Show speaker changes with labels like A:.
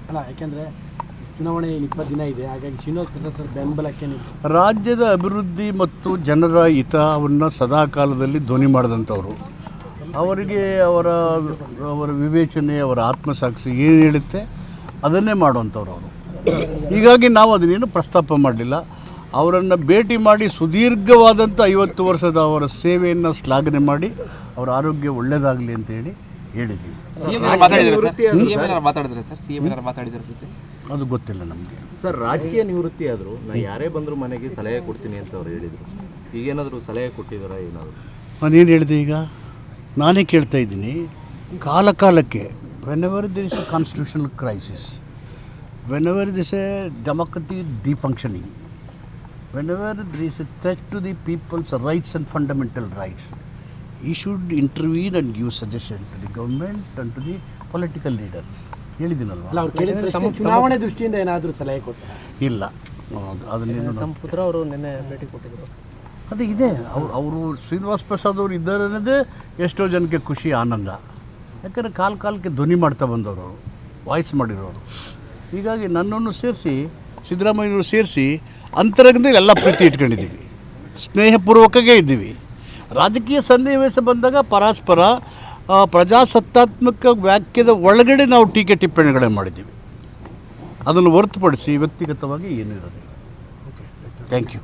A: ಅಲ್ಲ, ಯಾಕೆಂದರೆ ಚುನಾವಣೆ 20 ದಿನ ಇದೆ, ಹಾಗಾಗಿ ಶ್ರೀನಿವಾಸ್ ಪ್ರಸಾದ್ ಸರ್ ಬೆಂಬಲಕ್ಕೆ ನೀವು
B: ರಾಜ್ಯದ ಅಭಿವೃದ್ಧಿ ಮತ್ತು ಜನರ ಹಿತವನ್ನು ಸದಾಕಾಲದಲ್ಲಿ ಧ್ವನಿ ಮಾಡಿದಂಥವ್ರು. ಅವರಿಗೆ ಅವರ ವಿವೇಚನೆ, ಅವರ ಆತ್ಮಸಾಕ್ಷಿ ಏನು ಹೇಳುತ್ತೆ ಅದನ್ನೇ ಮಾಡುವಂಥವ್ರು ಅವರು. ಹೀಗಾಗಿ ನಾವು ಅದನ್ನೇನು ಪ್ರಸ್ತಾಪ ಮಾಡಲಿಲ್ಲ. ಅವರನ್ನು ಭೇಟಿ ಮಾಡಿ ಸುದೀರ್ಘವಾದಂಥ 50 ವರ್ಷದ ಅವರ ಸೇವೆಯನ್ನು ಶ್ಲಾಘನೆ ಮಾಡಿ ಅವರ ಆರೋಗ್ಯ ಒಳ್ಳೆಯದಾಗಲಿ ಅಂತ ಹೇಳಿದ್ದೀವಿ. ಅದು ಗೊತ್ತಿಲ್ಲ ನಮಗೆ
C: ಸರ್. ರಾಜಕೀಯ ನಿವೃತ್ತಿ ಆದರೂ ನಾನು ಯಾರೇ ಬಂದರೂ ಮನೆಗೆ ಸಲಹೆ ಕೊಡ್ತೀನಿ ಅಂತ ಅವ್ರು ಹೇಳಿದರು. ಈಗೇನಾದರೂ ಸಲಹೆ ಕೊಟ್ಟಿದ್ದಾರಾ ಏನಾದರೂ?
B: ನಾನೇನು ಹೇಳಿದೆ ಈಗ? ನಾನೇ ಕೇಳ್ತಾ ಇದ್ದೀನಿ. ಕಾಲಕ್ಕೆ whenever this is a constitutional crisis, whenever this a democratic dysfunctioning, whenever this is a threat to the people's rights and fundamental rights, he should intervene and give suggestion to the government and to the political leaders. ಹೇಳಿದ್ದೀನಲ್ವ?
A: ಅಲ್ಲ, ಅವ್ರು ಕೇಳಿದ್ರೆ ಚುನಾವಣೆ ದೃಷ್ಟಿಯಿಂದ ಏನಾದರೂ ಸಲಹೆ ಕೊಡ್ತಾರೆ?
B: ಇಲ್ಲ, ಅದನ್ನೇನು
D: ನಮ್ಮ ಪುತ್ರ ಅವರು ನಿನ್ನೆ ಭೇಟಿ ಕೊಟ್ಟಿದ್ದರು.
B: ಅದು ಇದೆ. ಅವರು ಶ್ರೀನಿವಾಸ್ ಪ್ರಸಾದ್ ಅವರು ಇದ್ದಾರೆ ಅನ್ನೋದೇ ಎಷ್ಟೋ ಜನಕ್ಕೆ ಖುಷಿ, ಆನಂದ. ಯಾಕಂದರೆ ಕಾಲಕ್ಕೆ ಧ್ವನಿ ಮಾಡ್ತಾ ಬಂದವರು, ವಾಯ್ಸ್ ಮಾಡಿರೋರು. ಹೀಗಾಗಿ ನನ್ನನ್ನು ಸೇರಿಸಿ, ಸಿದ್ದರಾಮಯ್ಯನವರು ಸೇರಿಸಿ ಅಂತರಂಗದಲ್ಲಿ ಎಲ್ಲ ಪ್ರೀತಿ ಇಟ್ಕೊಂಡಿದ್ದೀವಿ, ಸ್ನೇಹಪೂರ್ವಕವೇ ಇದ್ದೀವಿ. ರಾಜಕೀಯ ಸನ್ನಿವೇಶ ಬಂದಾಗ ಪರಸ್ಪರ ಪ್ರಜಾಸತ್ತಾತ್ಮಕ ವಾಕ್ಯದ ಒಳಗಡೆ ನಾವು ಟೀಕೆ ಟಿಪ್ಪಣಿಗಳನ್ನು ಮಾಡಿದ್ದೀವಿ. ಅದನ್ನು ಹೊರತುಪಡಿಸಿ ವ್ಯಕ್ತಿಗತವಾಗಿ ಏನೂ ಇರೋದಿಲ್ಲ. Thank you.